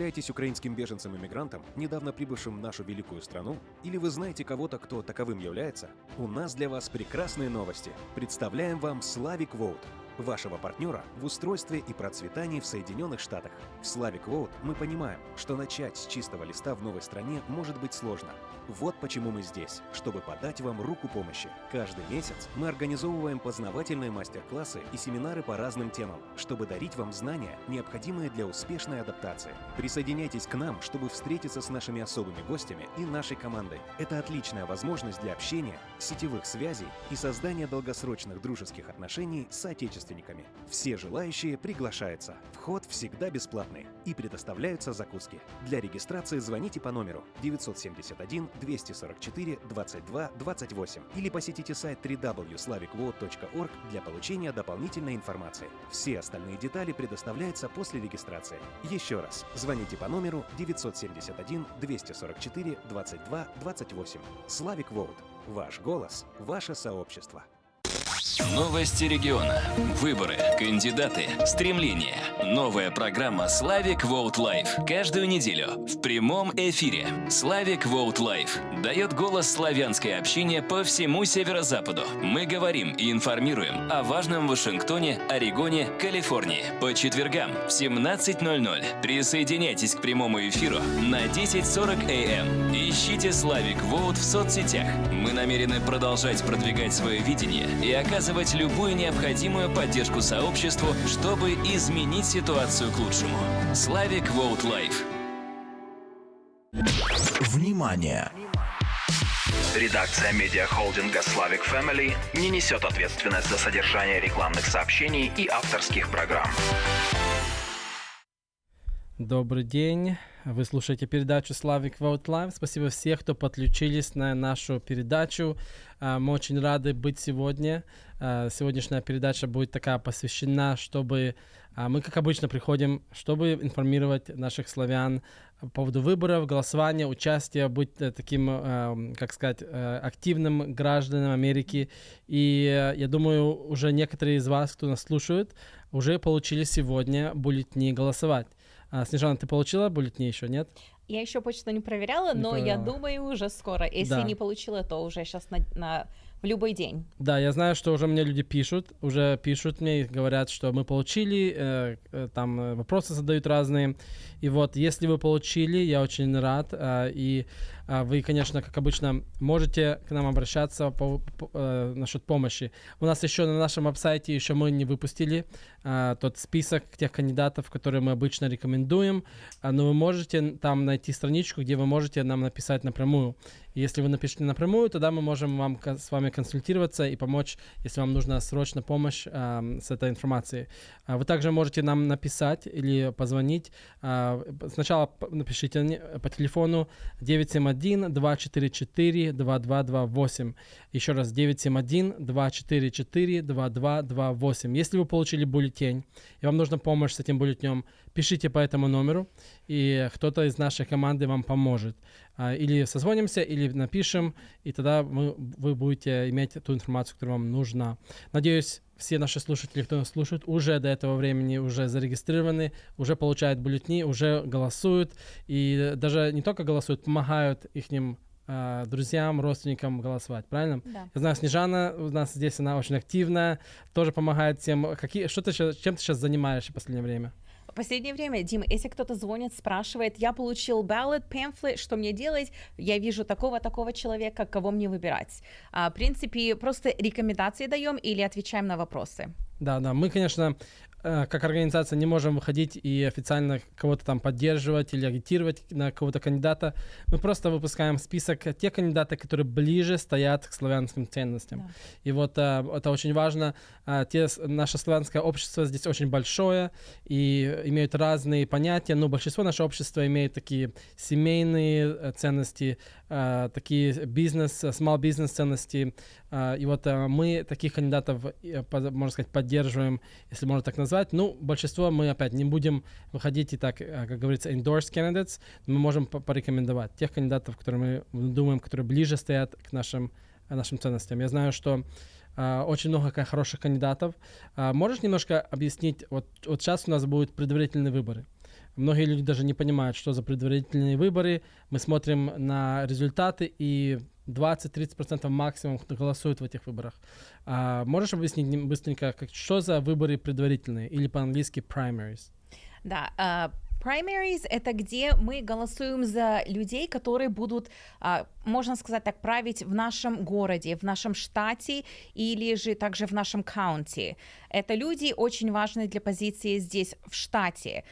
Являетесь украинским беженцем-иммигрантом, недавно прибывшим в нашу великую страну? Или вы знаете кого-то, кто таковым является? У нас для вас прекрасные новости. Представляем вам Slavic Vote, вашего партнера в устройстве и процветании в Соединенных Штатах. В Slavic Vote мы понимаем, что начать с чистого листа в новой стране может быть сложно. Вот почему мы здесь, чтобы подать вам руку помощи. Каждый месяц мы организовываем познавательные мастер-классы и семинары по разным темам, чтобы дарить вам знания, необходимые для успешной адаптации. Присоединяйтесь к нам, чтобы встретиться с нашими особыми гостями и нашей командой. Это отличная возможность для общения, сетевых связей и создания долгосрочных дружеских отношений с соотечественниками. Все желающие приглашаются. Вход всегда бесплатный и предоставляются закуски. Для регистрации звоните по номеру 971 244 22 28 или посетите сайт www.slavicvote.org для получения дополнительной информации. Все остальные детали предоставляются после регистрации. Еще раз, звоните по номеру 971 244 22 28. Slavic Vote. Ваш голос, ваше сообщество. Новости региона, выборы, кандидаты, стремления. Новая программа Slavic Vote Live. Каждую неделю в прямом эфире. Slavic Vote Live дает голос славянской общине по всему северо-западу. Мы говорим и информируем о важном в Вашингтоне, Орегоне, Калифорнии. По четвергам в 17:00. Присоединяйтесь к прямому эфиру на 10:40 АМ. Ищите Slavic Vote в соцсетях. Мы намерены продолжать продвигать свое видение и оказывать любую необходимую поддержку сообществу, чтобы изменить ситуацию к лучшему. Slavic Vote Live. Внимание! Редакция медиахолдинга Slavic Family не несет ответственность за содержание рекламных сообщений и авторских программ. Добрый день. Вы слушаете передачу Slavic Vote Live. Спасибо всем, кто подключились на нашу передачу. Мы очень рады быть сегодня. Сегодняшняя передача будет такая посвящена, чтобы мы, как обычно, приходим, чтобы информировать наших славян по поводу выборов, голосования, участия, быть таким, как сказать, активным гражданом Америки. И я думаю, уже некоторые из вас, кто нас слушает, уже получили сегодня бюллетени голосовать. Снежана, ты получила бюллетени еще, нет? Я еще почту не проверяла, но я думаю, уже скоро. Если не получила, то уже сейчас в любой день. Да, я знаю, что уже мне люди пишут мне и говорят, что мы получили, там вопросы задают разные. И вот, если вы получили, я очень рад. И вы, конечно, как обычно, можете к нам обращаться насчет помощи. У нас еще на нашем веб-сайте еще мы не выпустили тот список тех кандидатов, которые мы обычно рекомендуем. Но вы можете там найти страничку, где вы можете нам написать напрямую. И если вы напишете напрямую, тогда мы можем с вами консультироваться и помочь, если вам нужна срочная помощь с этой информацией. Вы также можете нам написать или позвонить. Сначала напишите по телефону 971-244-2228. Еще раз 971-244-2228. Если вы получили бюллетень и вам нужна помощь с этим бюллетенем, пишите по этому номеру, и кто-то из нашей команды вам поможет. Или созвонимся, или напишем, и тогда вы будете иметь ту информацию, которая вам нужна. Надеюсь, все наши слушатели, кто нас слушает, уже до этого времени уже зарегистрированы, уже получают бюллетени, уже голосуют. И даже не только голосуют, помогают ихним друзьям, родственникам голосовать, правильно? Да. Я знаю, Снежана у нас здесь, она очень активная, тоже помогает всем. Чем ты сейчас занимаешься в последнее время? В последнее время, Дима, если кто-то звонит, спрашивает, я получил ballot, pamphlet, что мне делать? Я вижу такого человека, кого мне выбирать. В принципе, просто рекомендации даем или отвечаем на вопросы. Да, мы, конечно, как организация не можем выходить и официально кого-то там поддерживать или агитировать на кого-то кандидата. Мы просто выпускаем список тех кандидатов, которые ближе стоят к славянским ценностям. Да. И вот это очень важно. Наше славянское общество здесь очень большое и имеют разные понятия, но большинство нашего общества имеет такие семейные ценности, такие small business ценности. И вот мы таких кандидатов, можно сказать, поддерживаем, если можно так назвать. Ну, большинство мы опять не будем выходить и так, как говорится, endorse candidates, но мы можем порекомендовать тех кандидатов, которые мы думаем, которые ближе стоят к нашим ценностям. Я знаю, что очень много хороших кандидатов. Можешь немножко объяснить, вот сейчас у нас будут предварительные выборы. многие люди даже не понимают, что за предварительные выборы. Мы смотрим на результаты, и 20-30% максимум, кто голосует в этих выборах. Можешь объяснить быстренько, что за выборы предварительные, или по-английски primaries? Да, primaries — это где мы голосуем за людей, которые будут, можно сказать так, править в нашем городе, в нашем штате или же также в нашем каунти. Это люди очень важные для позиции здесь в штате.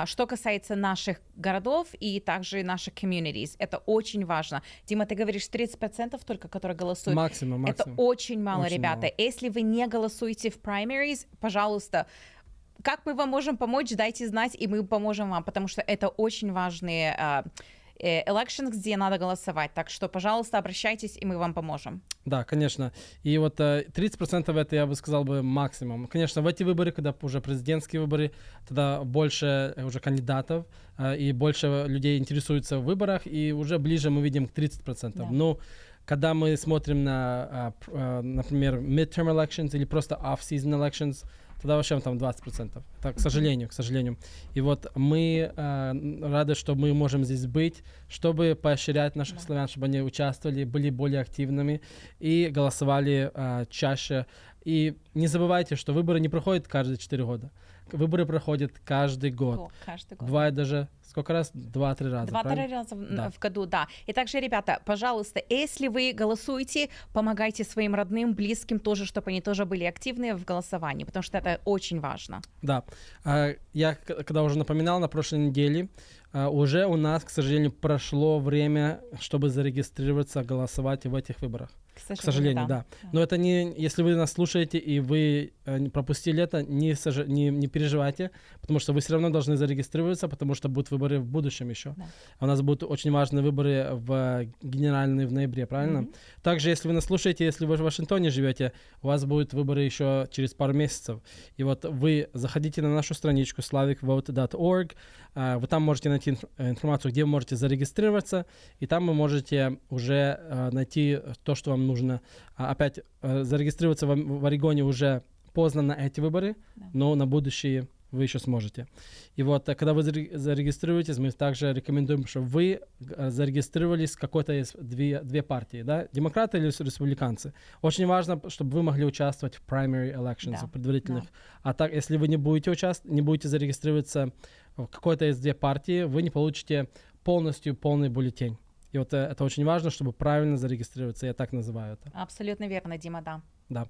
Что касается наших городов и также наших communities, это очень важно. Дима, ты говоришь 30% только, которые голосуют. Максимум. Это очень мало, Очень ребята. мало. Если вы не голосуете в primaries, пожалуйста, как мы вам можем помочь, дайте знать, и мы поможем вам, потому что это очень важные elections, где надо голосовать. Так что, пожалуйста, обращайтесь, и мы вам поможем. Да, конечно. И вот 30% это, я бы сказал, максимум. Конечно, в эти выборы, когда уже президентские выборы, тогда больше уже кандидатов, и больше людей интересуются в выборах, и уже ближе мы видим к 30%. Да. Ну, когда мы смотрим на, например, midterm elections или просто off-season elections, тогда вообще там 20%. Так, к сожалению. И вот мы рады, что мы можем здесь быть, чтобы поощрять наших славян, чтобы они участвовали, были более активными и голосовали чаще. И не забывайте, что выборы не проходят каждые 4 года. Выборы проходят каждый год. Каждый год. Бывает даже сколько раз? 2-3 раза. 2-3 раза в году, да. И также, ребята, пожалуйста, если вы голосуете, помогайте своим родным, близким тоже, чтобы они тоже были активны в голосовании, потому что это очень важно. Да. Я, когда уже напоминал на прошлой неделе, уже у нас, к сожалению, прошло время, чтобы зарегистрироваться, голосовать в этих выборах. К сожалению, да. Но это не, если вы нас слушаете и вы пропустили это, не переживайте, потому что вы все равно должны зарегистрироваться, потому что будут выборы в будущем еще. Да. У нас будут очень важные выборы генеральные в ноябре, правильно? Также, если вы нас слушаете, если вы в Вашингтоне живете, у вас будут выборы еще через пару месяцев. И вот вы заходите на нашу страничку slavicvote.org, вы там можете найти информацию, где вы можете зарегистрироваться, и там вы можете уже найти то, что вам нужно. Опять зарегистрироваться в Орегоне уже поздно на эти выборы, но на будущие вы еще сможете. И вот, когда вы зарегистрируетесь, мы также рекомендуем, чтобы вы зарегистрировались в какой-то из две партии, да? Демократы или республиканцы. Очень важно, чтобы вы могли участвовать в primary elections, в предварительных. А так, если вы не будете зарегистрироваться в какой-то из две партии, вы не получите полный бюллетень. И вот это очень важно, чтобы правильно зарегистрироваться. Я так называю это. Абсолютно верно, Дима, да. Да.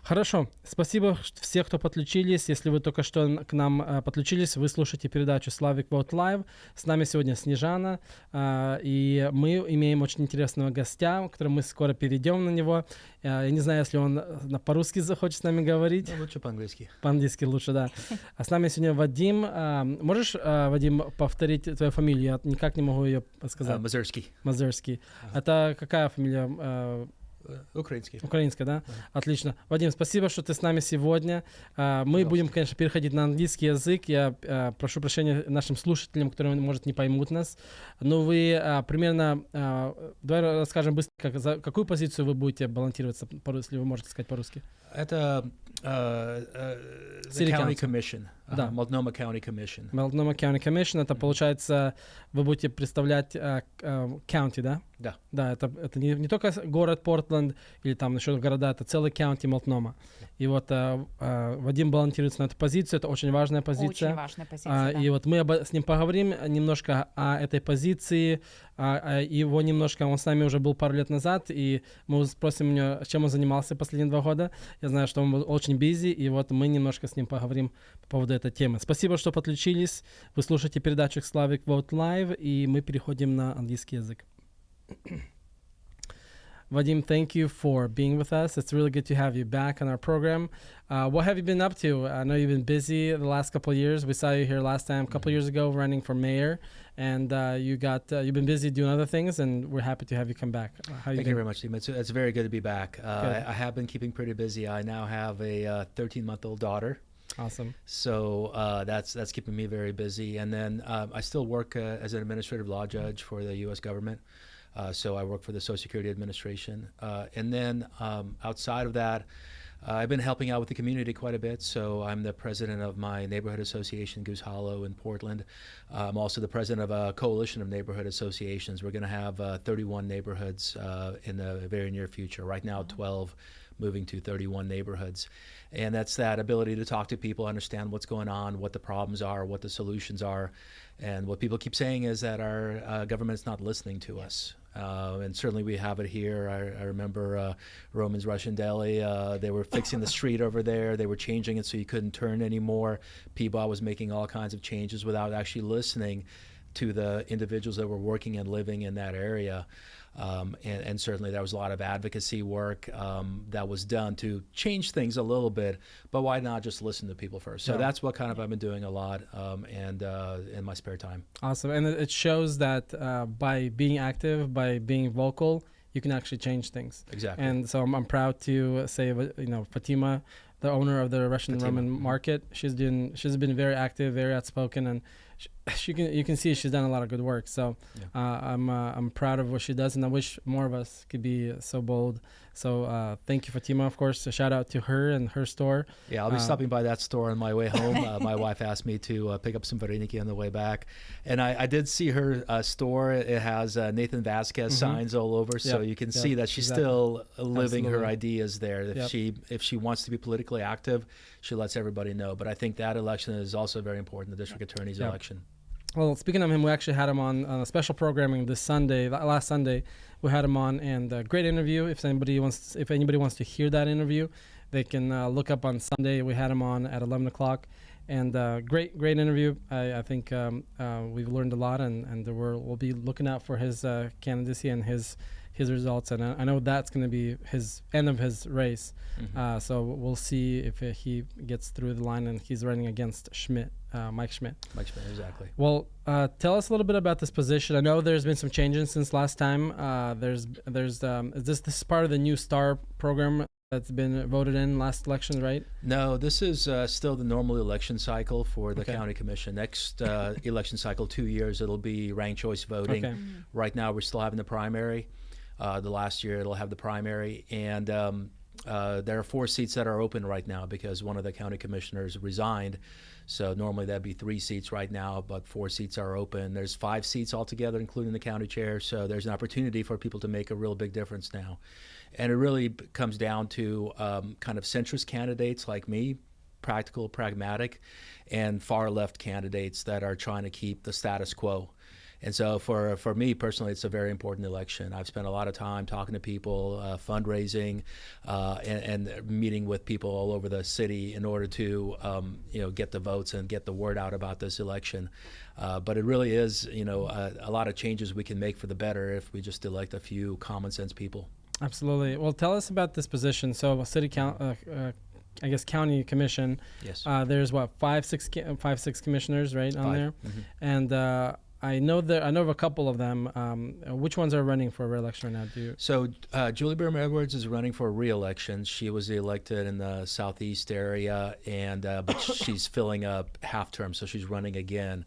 Хорошо. Спасибо всем, кто подключились. Если вы только что к нам подключились, вы слушаете передачу Slavic Vote Live. С нами сегодня Снежана. И мы имеем очень интересного гостя, которого мы скоро перейдем на него. Я не знаю, если он по-русски захочет с нами говорить. Ну, лучше по-английски. По-английски лучше, да. А с нами сегодня Вадим. Можешь, Вадим, повторить твою фамилию? Я никак не могу ее сказать. Мазырский. Это какая фамилия? Украинский. Украинская, да? Отлично. Вадим, спасибо, что ты с нами сегодня. Мы будем, конечно, переходить на английский язык. Я прошу прощения нашим слушателям, которые, может, не поймут нас. Но вы примерно... Давай расскажем быстро, за какую позицию вы будете балансироваться, если вы можете сказать по-русски. Это County Commission. Да. Multnomah County Commission. Multnomah County Commission, это, получается, вы будете представлять county, да? Да. Да, это не только город Портленд или там еще города, это целый county Multnomah. И вот Вадим балансируется на эту позицию, это очень важная позиция. Очень важная позиция, да. И вот мы с ним поговорим немножко о этой позиции, его немножко, он с нами уже был пару лет назад, и мы спросим у него, чем он занимался последние 2 года. Я знаю, что он был очень busy, и вот мы немножко с ним поговорим по поводу этой темы. Спасибо, что подключились. Вы слушаете передачу Slavic Vote Live, и мы переходим на английский язык. Vadim, thank you for being with us. It's really good to have you back on our program. What have you been up to? I know you've been busy the last couple of years. We saw you here last time, a couple of years ago, running for mayor, and you've been busy doing other things, and we're happy to have you come back. Thank you very much, Tim. It's very good to be back. I have been keeping pretty busy. I now have a 13-month-old daughter. Awesome. So that's keeping me very busy. And then I still work as an administrative law judge for the U.S. government. So I work for the Social Security Administration. And then outside of that, I've been helping out with the community quite a bit. So I'm the president of my neighborhood association, Goose Hollow in Portland. I'm also the president of a coalition of neighborhood associations. We're going to have 31 neighborhoods in the very near future. Right now, 12, moving to 31 neighborhoods. And that's that ability to talk to people, understand what's going on, what the problems are, what the solutions are. And what people keep saying is that our government's not listening to us. And certainly we have it here. I remember Roman's Russian Deli. They were fixing the street over there. They were changing it so you couldn't turn anymore. Peabody was making all kinds of changes without actually listening to the individuals that were working and living in that area. And certainly there was a lot of advocacy work that was done to change things a little bit, but why not just listen to people first? So that's what kind of I've been doing a lot and in my spare time. Awesome. And it shows that by being active, by being vocal, you can actually change things. Exactly. And so I'm proud to say, Fatima, the owner of the Russian Roman market, she's been very active, very outspoken, and you can see she's done a lot of good work. So I'm proud of what she does, and I wish more of us could be so bold. So thank you, Fatima. Of course, a shout out to her and her store. Yeah, I'll be stopping by that store on my way home. My wife asked me to pick up some vareniki on the way back, and I did see her store. It has Nathan Vasquez signs all over, so you can see that she's still living her ideas there. If she wants to be politically active, she lets everybody know. But I think that election is also very important, the district attorney's election. Well, speaking of him, we actually had him on a special programming this Sunday. Last Sunday, we had him on, and a great interview. If anybody wants to hear that interview, they can look up on Sunday. We had him on at 11 o'clock, and great interview. I think we've learned a lot, and we'll be looking out for his candidacy and his results, and I know that's going to be his end of his race. So we'll see if he gets through the line, and he's running against Mike Schmidt. Mike Schmidt, exactly. Well, tell us a little bit about this position. I know there's been some changes since last time. Is this part of the new STAR program that's been voted in last election, right? No, this is still the normal election cycle for the county commission. Next election cycle, 2 years, it'll be ranked choice voting. Okay. Right now, we're still having the primary. The last year, it'll have the primary, and there are 4 seats that are open right now because one of the county commissioners resigned. So normally that'd be 3 seats right now, but 4 seats are open. There's 5 seats altogether, including the county chair. So there's an opportunity for people to make a real big difference now. And it really comes down to kind of centrist candidates like me, practical, pragmatic, and far left candidates that are trying to keep the status quo. And so for me personally, it's a very important election. I've spent a lot of time talking to people, fundraising, and meeting with people all over the city in order to get the votes and get the word out about this election. But it really is a lot of changes we can make for the better if we just elect a few common sense people. Absolutely. Well, tell us about this position. So city county commission. Yes. There's five, six commissioners, right, on 5. there, and I know of a couple of them. Which ones are running for re-election right now? So Julie Birm Edwards is running for re-election. She was elected in the southeast area, and but she's filling up half term, so she's running again.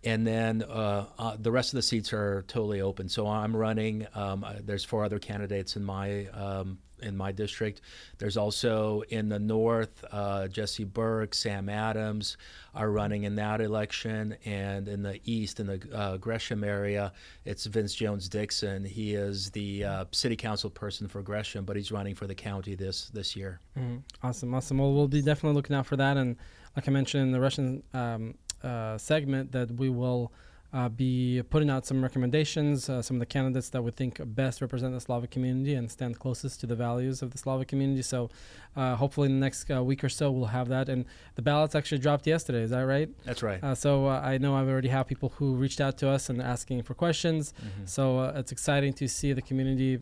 And then the rest of the seats are totally open. So I'm running. There's 4 other candidates in my district. There's also in the north, Jesse Burke, Sam Adams are running in that election. And in the east, in the Gresham area, it's Vince Jones-Dixon. He is the city council person for Gresham, but he's running for the county this year. Awesome. Well, we'll be definitely looking out for that. And like I mentioned in the Russian segment, that we will be putting out some recommendations, some of the candidates that we think best represent the Slavic community and stand closest to the values of the Slavic community. So hopefully in the next week or so we'll have that. And the ballots actually dropped yesterday, is that right? That's right. So I know I've already have people who reached out to us and asking for questions. So it's exciting to see the community,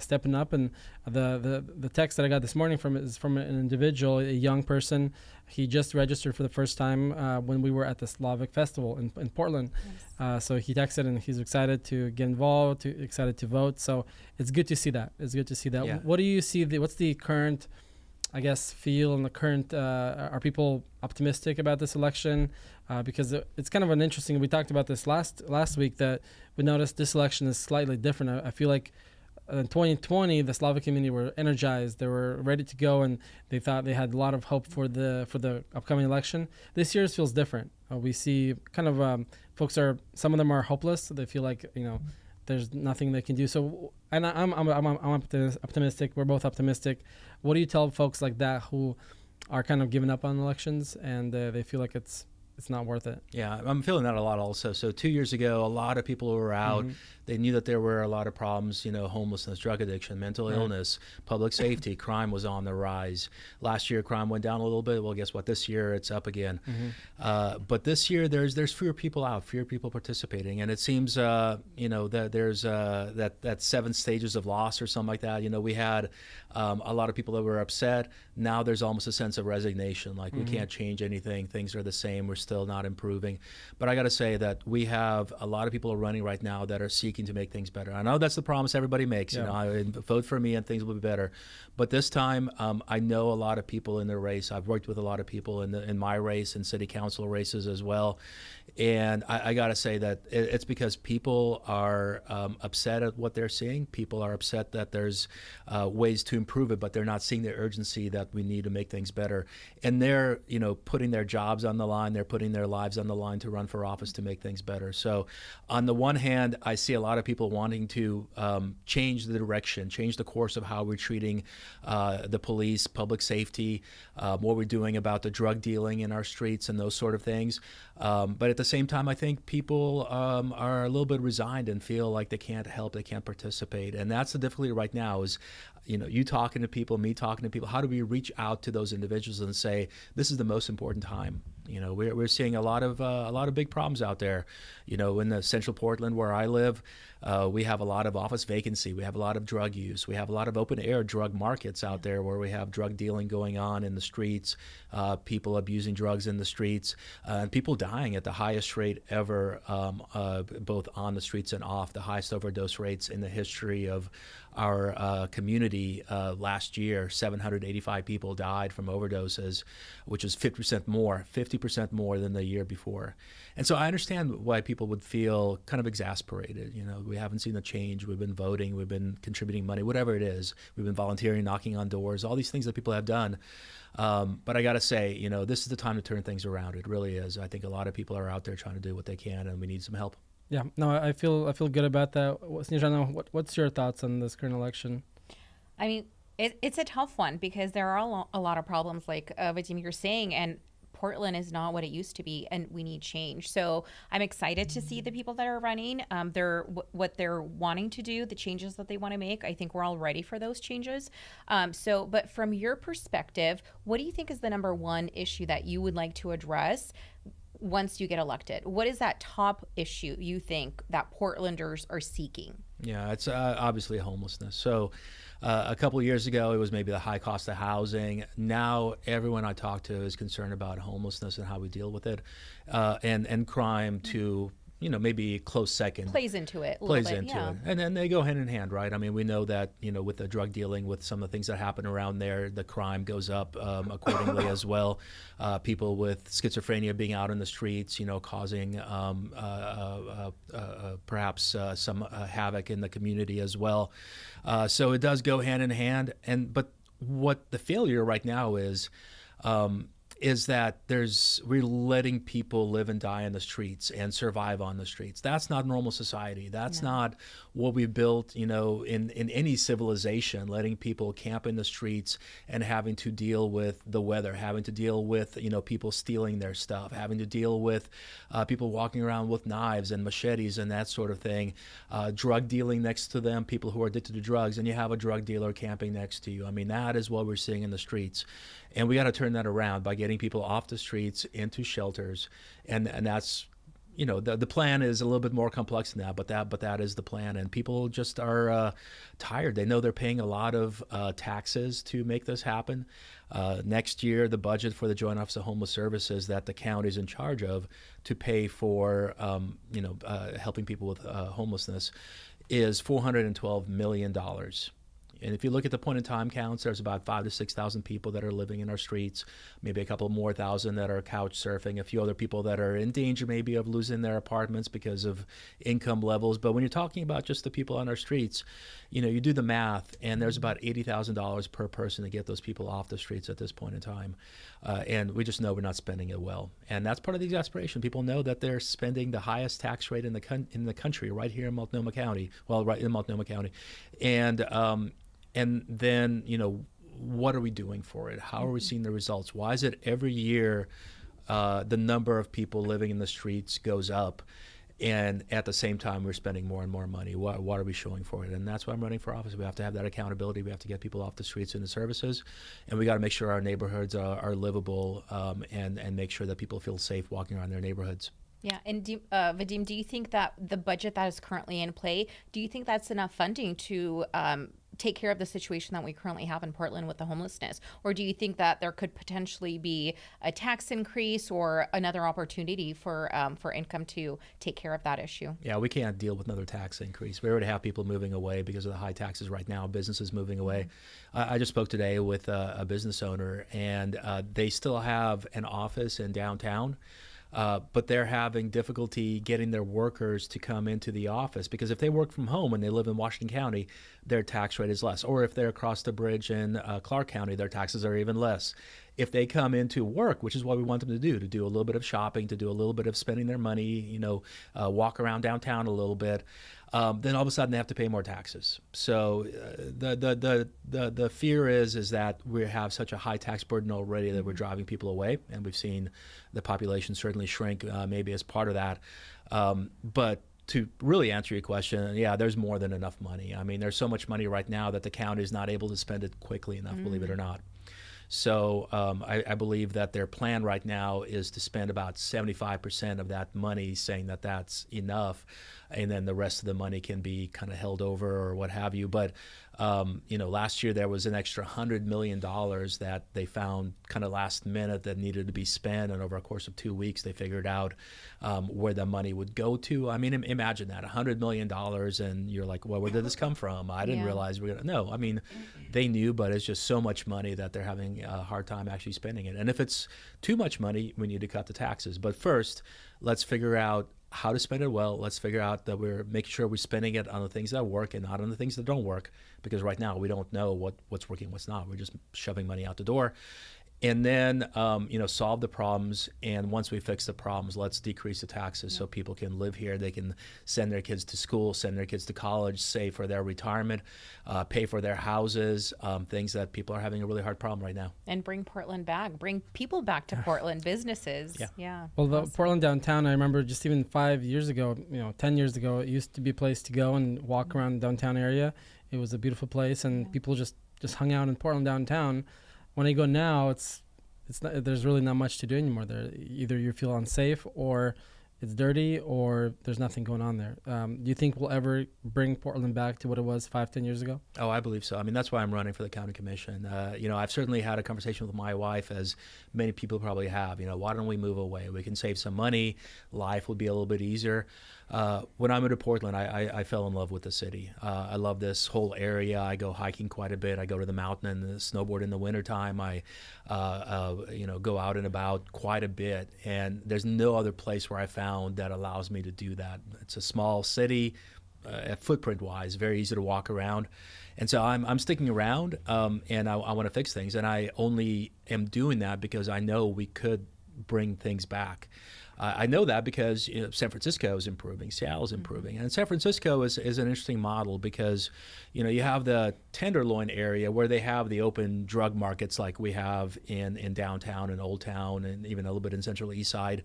stepping up. And the text that I got this morning is from an individual, a young person. He just registered for the first time when we were at the Slavic Festival in Portland. Yes. So he texted and he's excited to get involved, excited to vote. So it's good to see that. Yeah. What do you see? What's the current, feel and the current? Are people optimistic about this election? Because it's kind of an interesting. We talked about this last week that we noticed this election is slightly different. I feel like in 2020, the Slavic community were energized. They were ready to go, and they thought they had a lot of hope for the upcoming election. This year's feels different. We see kind of some of them are hopeless. They feel like there's nothing they can do. So, and I'm optimistic. We're both optimistic. What do you tell folks like that who are kind of giving up on elections and they feel like it's not worth it? Yeah, I'm feeling that a lot also. So 2 years ago, a lot of people were out. They knew that there were a lot of problems, homelessness, drug addiction, mental illness, public safety, crime was on the rise. Last year, crime went down a little bit. Well, guess what? This year, it's up again. But this year, there's fewer people out, fewer people participating. And it seems, that there's that 7 stages of loss or something like that. We had a lot of people that were upset. Now there's almost a sense of resignation, like we can't change anything. Things are the same. We're still not improving. But I got to say that we have a lot of people running right now that are seeking to make things better. I know that's the promise everybody makes. Vote for me and things will be better. But this time, I know a lot of people in the race. I've worked with a lot of people in my race and city council races as well. And I got to say that it's because people are upset at what they're seeing. People are upset that there's ways to improve it, but they're not seeing the urgency that we need to make things better. And they're, putting their jobs on the line. They're putting their lives on the line to run for office to make things better. So on the one hand, I see a lot of people wanting to change the direction, change the course of how we're treating the police, public safety, what we're doing about the drug dealing in our streets and those sort of things. But at the same time, I think people are a little bit resigned and feel like they can't help, they can't participate. And that's the difficulty right now is, you talking to people, me talking to people. How do we reach out to those individuals and say, this is the most important time? We're seeing a lot of big problems out there. In the central Portland where I live, we have a lot of office vacancy. We have a lot of drug use. We have a lot of open air drug markets out there where we have drug dealing going on in the streets, people abusing drugs in the streets, and people dying at the highest rate ever, both on the streets and off, the highest overdose rates in the history of our community. Last year, 785 people died from overdoses, which is 50% more than the year before. And so I understand why people would feel kind of exasperated. We haven't seen a change. We've been voting. We've been contributing money, whatever it is. We've been volunteering, knocking on doors, all these things that people have done. But I got to say, this is the time to turn things around. It really is. I think a lot of people are out there trying to do what they can, and we need some help. Yeah, no, I feel good about that. Snezhana, what's your thoughts on this current election? I mean, it's a tough one because there are a lot of problems, like Vadim, you're saying, and Portland is not what it used to be, and we need change. So I'm excited to see the people that are running, what they're wanting to do, the changes that they want to make. I think we're all ready for those changes. But from your perspective, what do you think is the number one issue that you would like to address once you get elected? What is that top issue you think that Portlanders are seeking? Yeah, it's obviously homelessness. So a couple of years ago, it was maybe the high cost of housing. Now everyone I talk to is concerned about homelessness and how we deal with it, and crime to maybe close second. Plays into it. And then they go hand in hand, right? I mean, we know that, with the drug dealing, with some of the things that happen around there, the crime goes up accordingly as well. People with schizophrenia being out in the streets, causing perhaps some havoc in the community as well. So it does go hand in hand. But what the failure right now is that we're letting people live and die in the streets and survive on the streets. That's not normal society. That's not what we built, in any civilization, letting people camp in the streets and having to deal with the weather, having to deal with, people stealing their stuff, having to deal with people walking around with knives and machetes and that sort of thing, drug dealing next to them, people who are addicted to drugs, and you have a drug dealer camping next to you. I mean, that is what we're seeing in the streets. And we got to turn that around by getting people off the streets into shelters, and that's, the plan is a little bit more complex than that, but that is the plan. And people just are tired. They know they're paying a lot of taxes to make this happen. Next year, the budget for the Joint Office of Homeless Services that the county is in charge of to pay for helping people with homelessness is $412 million. And if you look at the point-in-time counts, there's about 5,000 to 6,000 people that are living in our streets, maybe a couple more thousand that are couch surfing, a few other people that are in danger maybe of losing their apartments because of income levels. But when you're talking about just the people on our streets, you do the math, and there's about $80,000 per person to get those people off the streets at this point in time. And we just know we're not spending it well. And that's part of the exasperation. People know that they're spending the highest tax rate in the country right here in Multnomah County. Well, right in Multnomah County. And then, what are we doing for it? How are we seeing the results? Why is it every year the number of people living in the streets goes up, and at the same time we're spending more and more money? What are we showing for it? And that's why I'm running for office. We have to have that accountability. We have to get people off the streets into services, and we got to make sure our neighborhoods are livable, and make sure that people feel safe walking around their neighborhoods. Yeah, and Vadim, do you think that the budget that is currently in play, do you think that's enough funding to take care of the situation that we currently have in Portland with the homelessness? Or do you think that there could potentially be a tax increase or another opportunity for income to take care of that issue? Yeah, we can't deal with another tax increase. We already have people moving away because of the high taxes right now, businesses moving away. I just spoke today with a business owner, and they still have an office in downtown. But they're having difficulty getting their workers to come into the office, because if they work from home and they live in Washington County, their tax rate is less. Or if they're across the bridge in Clark County, their taxes are even less. If they come into work, which is what we want them to do a little bit of shopping, to do a little bit of spending their money, walk around downtown a little bit, then all of a sudden they have to pay more taxes. So the fear is that we have such a high tax burden already that we're driving people away, and we've seen the population certainly shrink, maybe as part of that. But to really answer your question, yeah, there's more than enough money. I mean, there's so much money right now that the county is not able to spend it quickly enough, believe it or not. So I believe that their plan right now is to spend about 75% of that money, saying that that's enough, and then the rest of the money can be kind of held over or what have you. But last year there was an extra $100 million that they found kind of last minute that needed to be spent, and over a course of 2 weeks they figured out where the money would go to. I mean, imagine that, $100 million, and you're like, well, where did this come from? I didn't realize we were gonna. No, I mean, they knew, but it's just so much money that they're having a hard time actually spending it. And if it's too much money, we need to cut the taxes. But first, let's figure out how to spend it well. Let's figure out that we're making sure we're spending it on the things that work and not on the things that don't work, because right now we don't know what's working, what's not. We're just shoving money out the door. And then, solve the problems. And once we fix the problems, let's decrease the taxes so people can live here. They can send their kids to school, send their kids to college, save for their retirement, pay for their houses, things that people are having a really hard problem right now. And bring Portland back, bring people back to Portland, businesses. Yeah. Well, the Portland downtown, I remember just even 5 years ago, 10 years ago, it used to be a place to go and walk around the downtown area. It was a beautiful place, and people just hung out in Portland downtown. When I go now, it's not, there's really not much to do anymore there. Either you feel unsafe, or it's dirty, or there's nothing going on there. Do you think we'll ever bring Portland back to what it was 5-10 years ago? Oh, I believe so. I mean, that's why I'm running for the county commission. I've certainly had a conversation with my wife, as many people probably have. Why don't we move away? We can save some money. Life would be a little bit easier. When I moved to Portland, I fell in love with the city. I love this whole area. I go hiking quite a bit. I go to the mountain and snowboard in the wintertime. I go out and about quite a bit. And there's no other place where I found that allows me to do that. It's a small city, footprint-wise, very easy to walk around. And so I'm sticking around, and I want to fix things. And I only am doing that because I know we could bring things back. I know that because San Francisco is improving, Seattle's improving, and San Francisco is an interesting model because you have the Tenderloin area where they have the open drug markets like we have in downtown and Old Town, and even a little bit in Central East Side,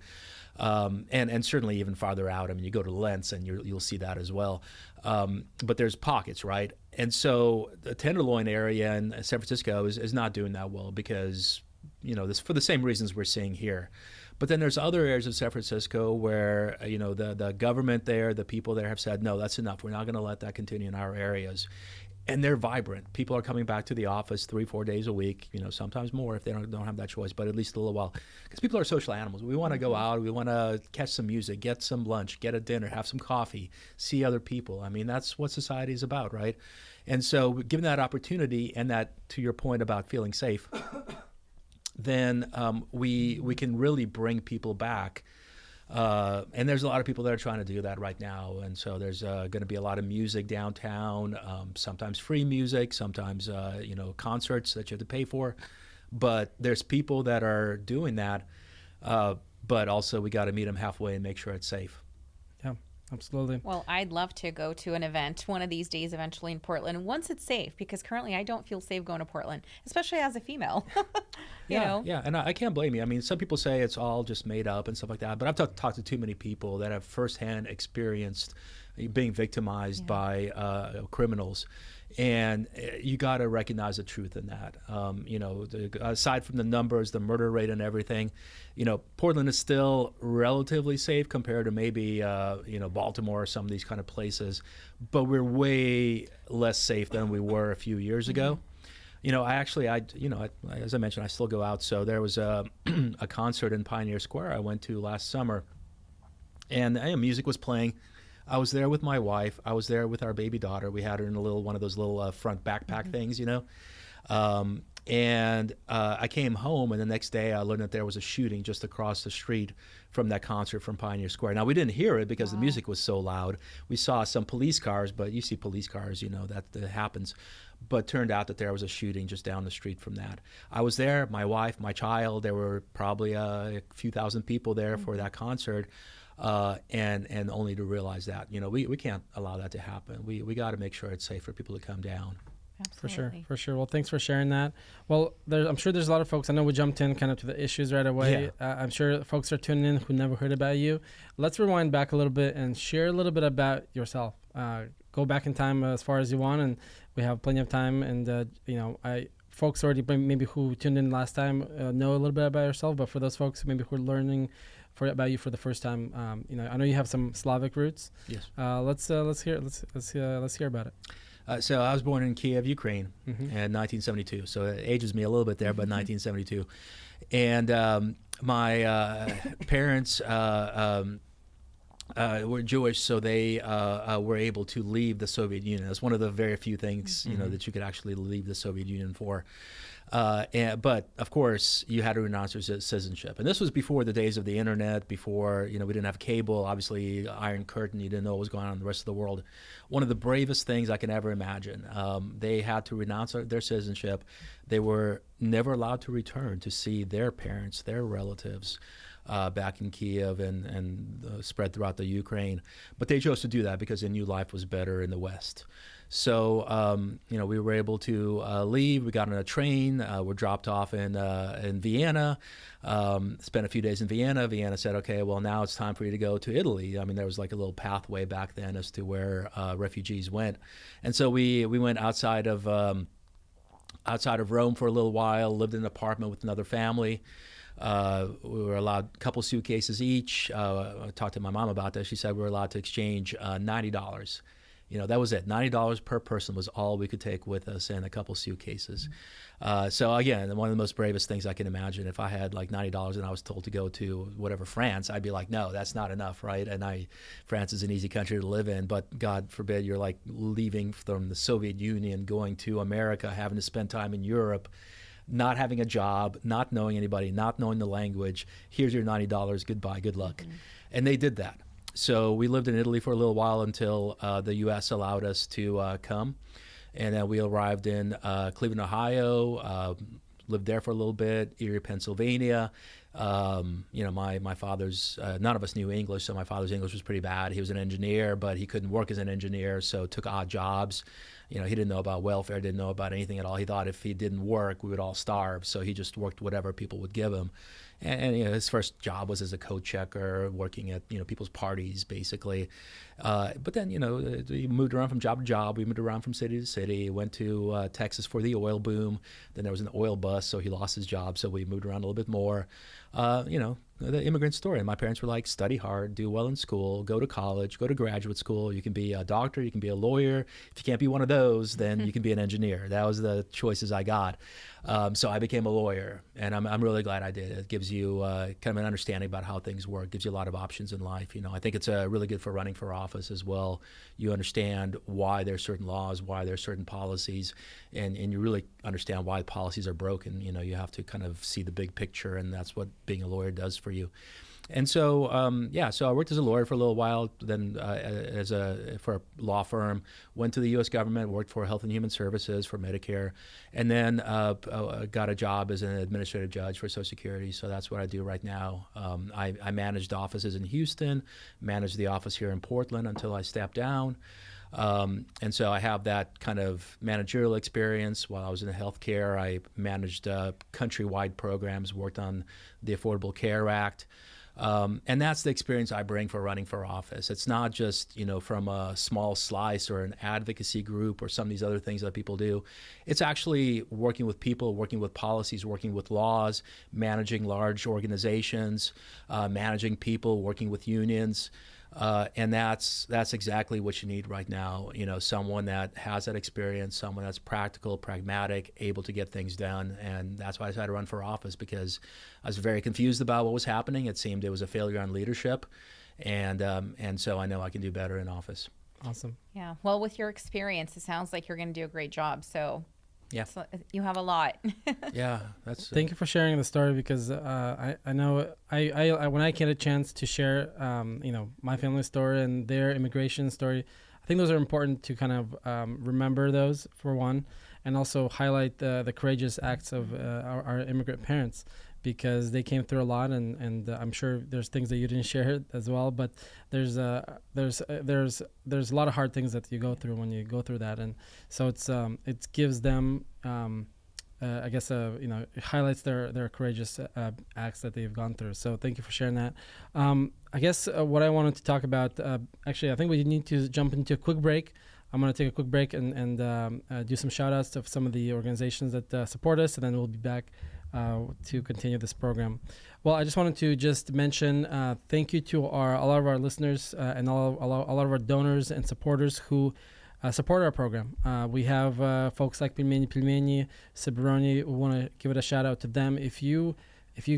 and certainly even farther out. I mean, you go to Lentz and you'll see that as well. But there's pockets, right? And so the Tenderloin area in San Francisco is not doing that well because this for the same reasons we're seeing here. But then there's other areas of San Francisco where, the government there, the people there have said, no, that's enough. We're not going to let that continue in our areas. and they're vibrant. People are coming back to the office 3-4 days a week, sometimes more if they don't have that choice, but at least a little while. Because people are social animals. We want to go out, we want to catch some music, get some lunch, get a dinner, have some coffee, see other people. I mean, that's what society is about, right? And so given that opportunity and that, to your point about feeling safe, then we can really bring people back. And there's a lot of people that are trying to do that right now. And so there's going to be a lot of music downtown, sometimes free music, sometimes, concerts that you have to pay for. But there's people that are doing that. But also we got to meet them halfway and make sure it's safe. Yeah, absolutely. Well, I'd love to go to an event one of these days eventually in Portland once it's safe, because currently I don't feel safe going to Portland, especially as a female. you know? Yeah, and I can't blame you. I mean, some people say it's all just made up and stuff like that, but I've talked to too many people that have firsthand experienced being victimized by criminals. And you got to recognize the truth in that. Aside from the numbers, the murder rate and everything, Portland is still relatively safe compared to maybe, Baltimore or some of these kind of places. But we're way less safe than we were a few years ago. As I mentioned, I still go out. So there was a concert in Pioneer Square I went to last summer. And music was playing. I was there with my wife. I was there with our baby daughter. We had her in one of those little front backpack things, And I came home, and the next day I learned that there was a shooting just across the street from that concert from Pioneer Square. Now, we didn't hear it because the music was so loud. We saw some police cars, but you see police cars, that happens. But turned out that there was a shooting just down the street from that. I was there, my wife, my child. There were probably a few thousand people there for that concert. And only to realize that, we can't allow that to happen. We got to make sure it's safe for people to come down. Absolutely. For sure. Well, thanks for sharing that. Well, I'm sure there's a lot of folks. I know we jumped in kind of to the issues right away. Yeah. I'm sure folks are tuning in who never heard about you. Let's rewind back a little bit and share a little bit about yourself. Go back in time as far as you want, and we have plenty of time. And folks already maybe who tuned in last time know a little bit about yourself. But for those folks maybe who are learning about you for the first time, I know you have some Slavic roots. Yes. Let's hear about it. So I was born in Kiev, Ukraine, in 1972. So it ages me a little bit there, but 1972. And my parents were Jewish, so they were able to leave the Soviet Union. That's one of the very few things that you could actually leave the Soviet Union for. But of course, you had to renounce your citizenship, and this was before the days of the internet. Before we didn't have cable, obviously Iron Curtain. You didn't know what was going on in the rest of the world. One of the bravest things I can ever imagine. They had to renounce their citizenship. They were never allowed to return to see their parents, their relatives. Back in Kiev and spread throughout the Ukraine. But they chose to do that because they knew life was better in the West. So, we were able to leave. We got on a train. We're dropped off in Vienna, spent a few days in Vienna. Vienna said, okay, well, now it's time for you to go to Italy. I mean, there was like a little pathway back then as to where refugees went. And so we went outside of Rome for a little while, lived in an apartment with another family. We were allowed a couple suitcases each. I talked to my mom about that. She said we were allowed to exchange $90. That was it. $90 per person was all we could take with us, and a couple suitcases. So again, one of the most bravest things I can imagine. If I had like $90 and I was told to go to whatever France, I'd be like, no, that's not enough, right? And France is an easy country to live in, but God forbid you're like leaving from the Soviet Union, going to America, having to spend time in Europe, not having a job, not knowing anybody, not knowing the language. Here's your $90. Goodbye. Good luck. And they did that. So we lived in Italy for a little while until the U.S. allowed us to come. And then we arrived in Cleveland, Ohio, lived there for a little bit, Erie, Pennsylvania. My father's, none of us knew English, so my father's English was pretty bad. He was an engineer, but he couldn't work as an engineer, so took odd jobs. He didn't know about welfare, didn't know about anything at all. He thought if he didn't work, we would all starve, so he just worked whatever people would give him. And his first job was as a coat checker, working at people's parties, basically. But then he moved around from job to job. We moved around from city to city. Went to Texas for the oil boom. Then there was an oil bust, so he lost his job. So we moved around a little bit more. the immigrant story. And my parents were like, study hard, do well in school, go to college, go to graduate school. You can be a doctor, you can be a lawyer. If you can't be one of those, then you can be an engineer. That was the choices I got. So I became a lawyer, and I'm really glad I did. It gives you kind of an understanding about how things work, gives you a lot of options in life. I think it's really good for running for office as well. You understand why there's certain laws, why there's certain policies, and you really understand why policies are broken. You have to kind of see the big picture, and that's what being a lawyer does for you. And so, so I worked as a lawyer for a little while, then for a law firm, went to the U.S. government, worked for Health and Human Services for Medicare, and then got a job as an administrative judge for Social Security. So that's what I do right now. I managed offices in Houston, managed the office here in Portland until I stepped down. And so I have that kind of managerial experience. While I was in healthcare, I managed countrywide programs, worked on the Affordable Care Act. And that's the experience I bring for running for office. It's not just, from a small slice or an advocacy group or some of these other things that people do. It's actually working with people, working with policies, working with laws, managing large organizations, managing people, working with unions. And that's exactly what you need right now. Someone that has that experience, someone that's practical, pragmatic, able to get things done. And that's why I decided to run for office, because I was very confused about what was happening. It seemed it was a failure on leadership. And so I know I can do better in office. Awesome. Yeah. Well, with your experience, it sounds like you're going to do a great job. So yeah, you have a lot. Yeah, that's. Thank you for sharing the story, because I know I when I get a chance to share my family story and their immigration story, I think those are important to kind of remember those, for one, and also highlight the courageous acts of our immigrant parents, because they came through a lot, and I'm sure there's things that you didn't share as well, but there's a lot of hard things that you go through when you go through that, and so it gives them I guess it highlights their courageous acts that they've gone through. So thank you for sharing that. I guess what I wanted to talk about, actually I think we need to jump into a quick break. I'm going to take a quick break and do some shout outs to some of the organizations that support us, and then we'll be back to continue this program. Well, I just wanted to just mention thank you to all of our listeners and all of our donors and supporters who support our program. We have folks like Pilmeni, Sibroni. We want to give it a shout out to them. If you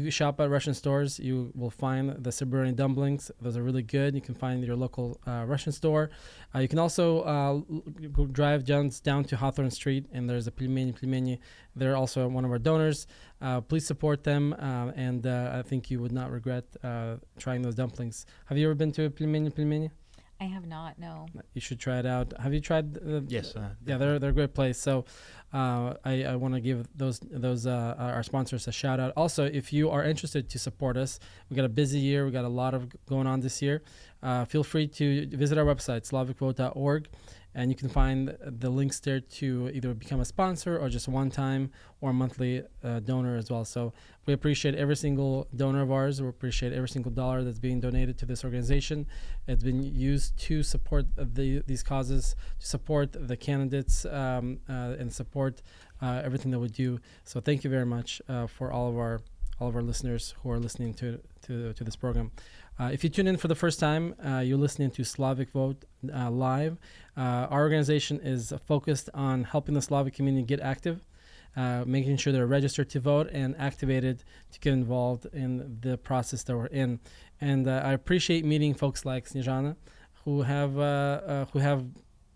shop at Russian stores, you will find the Sibroni dumplings. Those are really good. You can find your local Russian store. You can also drive down to Hawthorne Street, and there's a Pilmeni. They're also one of our donors. Please support them, and I think you would not regret trying those dumplings. Have you ever been to a Pilmeni? I have not, no. You should try it out. Have you tried? Yes. Yeah, they're a great place. So I want to give those our sponsors a shout out. Also, if you are interested to support us, we got a busy year. We got a lot of going on this year. Feel free to visit our website, slavicvote.org, and you can find the links there to either become a sponsor or just one-time or monthly donor as well. So we appreciate every single donor of ours. We appreciate every single dollar that's being donated to this organization. It's been used to support these causes, to support the candidates, and support everything that we do. So thank you very much for all of our listeners who are listening to this program. If you tune in for the first time, you're listening to Slavic Vote Live. Our organization is focused on helping the Slavic community get active, making sure they're registered to vote and activated to get involved in the process that we're in. And I appreciate meeting folks like Snezhana, who have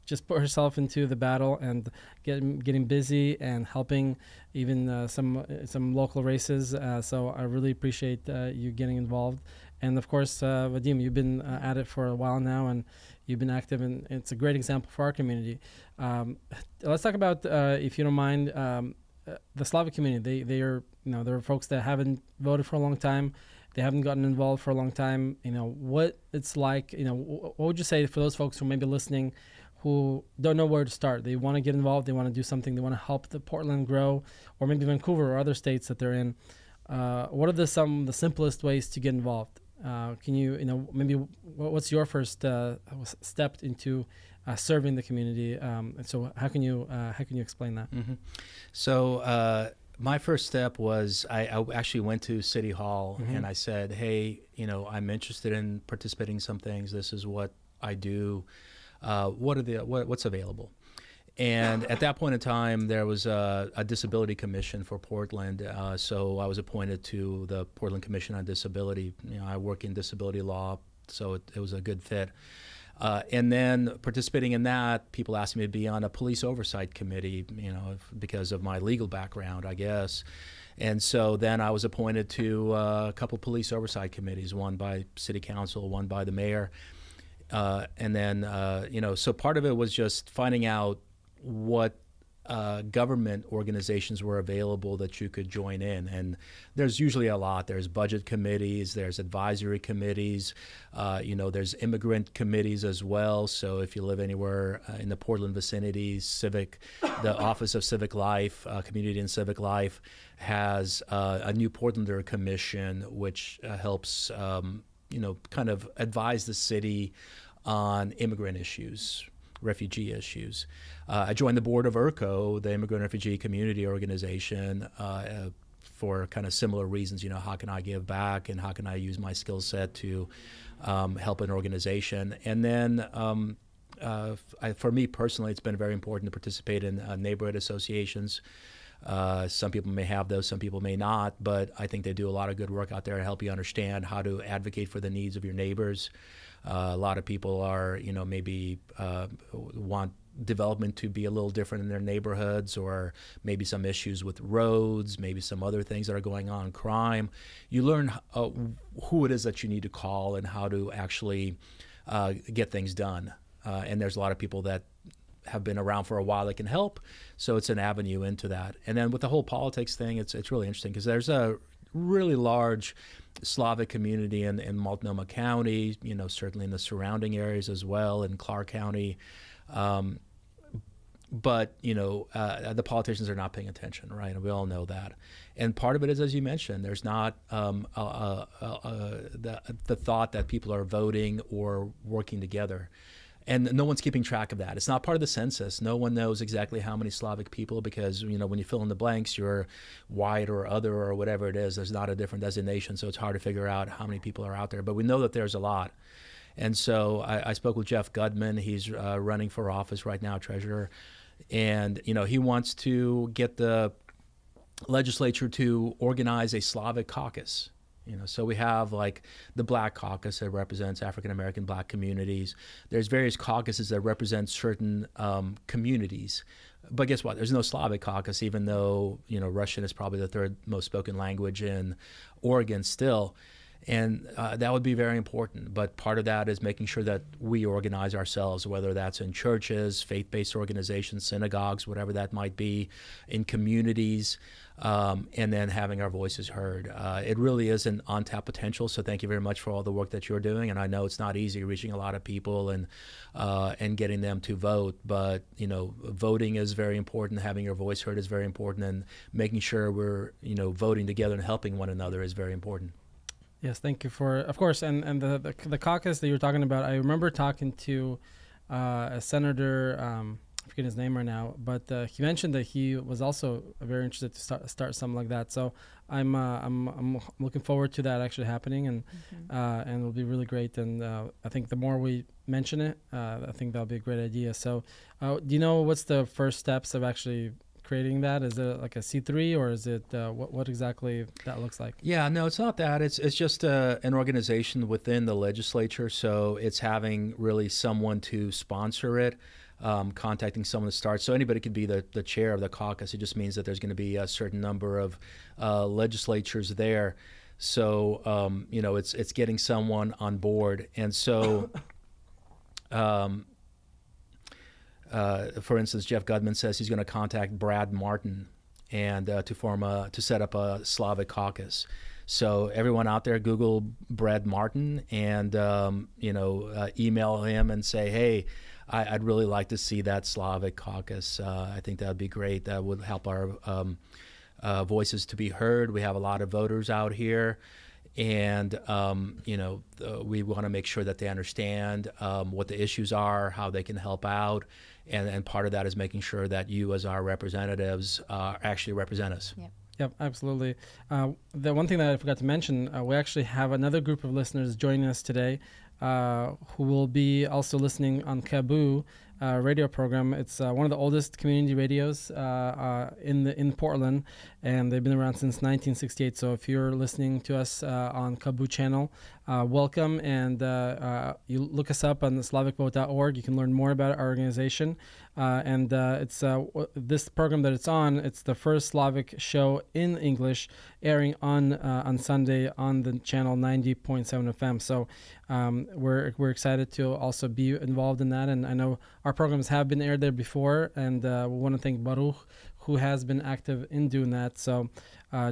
just put herself into the battle and getting busy and helping even some local races. So I really appreciate you getting involved. And of course, Vadim, you've been at it for a while now, and you've been active, and it's a great example for our community. Let's talk about, if you don't mind, the Slavic community. There are folks that haven't voted for a long time. They haven't gotten involved for a long time. What it's like. What would you say for those folks who may be listening, who don't know where to start? They want to get involved. They want to do something. They want to help the Portland grow, or maybe Vancouver or other states that they're in. What are some of the simplest ways to get involved? Can you, maybe what's your first step into serving the community? And so how can you explain that? Mm-hmm. So My first step was I actually went to City Hall Mm-hmm. and I said, hey, I'm interested in participating in some things. This is what I do. What's available? And at that point in time, there was a disability commission for Portland. So I was appointed to the Portland Commission on Disability. I work in disability law, so it was a good fit. And then participating in that, people asked me to be on a police oversight committee, because of my legal background, I guess. And so then I was appointed to a couple police oversight committees, one by city council, one by the mayor. And then, so part of it was just finding out what government organizations were available that you could join in. And there's usually a lot. There's budget committees, there's advisory committees, there's immigrant committees as well. So if you live anywhere in the Portland vicinity, the Office of Civic Life, Community and Civic Life has a New Portlander Commission, which helps, kind of advise the city on immigrant issues, refugee issues. I joined the board of IRCO, the Immigrant Refugee Community Organization, for kind of similar reasons. How can I give back and how can I use my skill set to help an organization? And then for me personally, it's been very important to participate in neighborhood associations. Some people may have those, some people may not, but I think they do a lot of good work out there to help you understand how to advocate for the needs of your neighbors. A lot of people are, maybe want development to be a little different in their neighborhoods, or maybe some issues with roads, maybe some other things that are going on, crime. You learn who it is that you need to call and how to actually get things done. And there's a lot of people that have been around for a while that can help, so it's an avenue into that. And then with the whole politics thing, it's really interesting because there's a really large Slavic community in Multnomah County, certainly in the surrounding areas as well, in Clark County. But the politicians are not paying attention, right? And we all know that. And part of it is, as you mentioned, there's not the thought that people are voting or working together. And no one's keeping track of that. It's not part of the census. No one knows exactly how many Slavic people, because when you fill in the blanks, you're white or other or whatever it is. There's not a different designation, so it's hard to figure out how many people are out there. But we know that there's a lot. And so I spoke with Jeff Gudman. He's running for office right now, treasurer. And, he wants to get the legislature to organize a Slavic caucus. So we have like the Black Caucus that represents African-American Black communities. There's various caucuses that represent certain communities. But guess what? There's no Slavic caucus, even though, Russian is probably the third most spoken language in Oregon still. And that would be very important. But part of that is making sure that we organize ourselves, whether that's in churches, faith-based organizations, synagogues, whatever that might be, in communities, and then having our voices heard. It really is an untapped potential, so thank you very much for all the work that you're doing. And I know it's not easy reaching a lot of people and getting them to vote, but voting is very important. Having your voice heard is very important, and making sure we're voting together and helping one another is very important. Yes, thank you of course, and the caucus that you were talking about. I remember talking to a senator, I forget his name right now, but he mentioned that he was also very interested to start something like that. So I'm looking forward to that actually happening, and it'll be really great. And I think the more we mention it, I think that'll be a great idea. So do you know what's the first steps of actually creating that? Is it like a C3, or is it what exactly that looks like? Yeah, no, it's not that. It's just an organization within the legislature. So it's having really someone to sponsor it, contacting someone to start. So anybody could be the chair of the caucus. It just means that there's going to be a certain number of legislatures there. So it's getting someone on board, and so. For instance, Jeff Gudman says he's going to contact Brad Martin and to set up a Slavic caucus. So everyone out there, Google Brad Martin and email him and say, hey, I'd really like to see that Slavic caucus. I think that would be great. That would help our voices to be heard. We have a lot of voters out here. And, we want to make sure that they understand what the issues are, how they can help out. And part of that is making sure that you as our representatives actually represent us. Yeah. Yep, absolutely. The one thing that I forgot to mention, we actually have another group of listeners joining us today who will be also listening on Kaboo radio program. It's one of the oldest community radios in Portland, and they've been around since 1968. So if you're listening to us on Kaboo channel, welcome, and you look us up on the SlavicVote.org. You can learn more about our organization. And it's this program that it's on. It's the first Slavic show in English, airing on Sunday on the channel 90.7 FM. So we're excited to also be involved in that. And I know our programs have been aired there before, and we want to thank Baruch, who has been active in doing that. So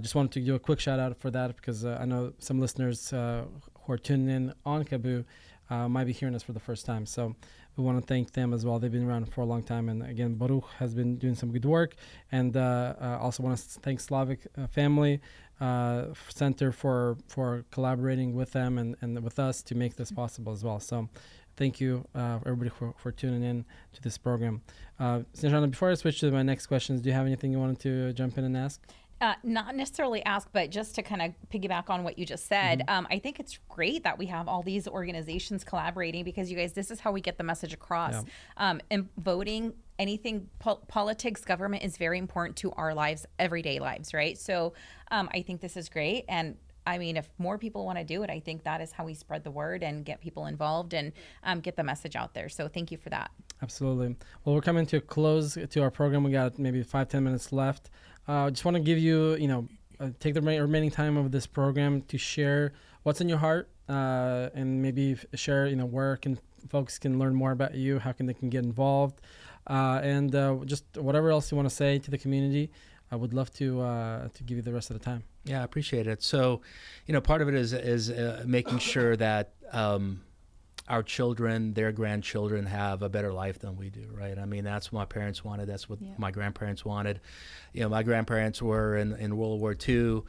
just wanted to do a quick shout out for that, because I know some listeners who are tuning in on Kaboo might be hearing us for the first time. So we want to thank them as well. They've been around for a long time. And again, Baruch has been doing some good work. And also want to thank Slavic Family Center for collaborating with them and with us to make this possible as well. So thank you, everybody, for tuning in to this program. Snezhana, before I switch to my next questions, do you have anything you wanted to jump in and ask? Not necessarily ask, but just to kind of piggyback on what you just said, I think it's great that we have all these organizations collaborating, because you guys, this is how we get the message across. And voting, anything, politics, government is very important to our lives, everyday lives, right? So I think this is great. And I mean, if more people want to do it, I think that is how we spread the word and get people involved and get the message out there. So thank you for that. Absolutely. Well, we're coming to a close to our program. We got maybe 5-10 minutes left. Just want to give you, take the remaining time of this program to share what's in your heart, and maybe share, where folks can learn more about you, how they can get involved, and just whatever else you want to say to the community. I would love to give you the rest of the time. Yeah, I appreciate it. So, part of it is making sure that our children, their grandchildren, have a better life than we do, right? I mean, that's what my parents wanted. That's what my grandparents wanted. My grandparents were in World War II.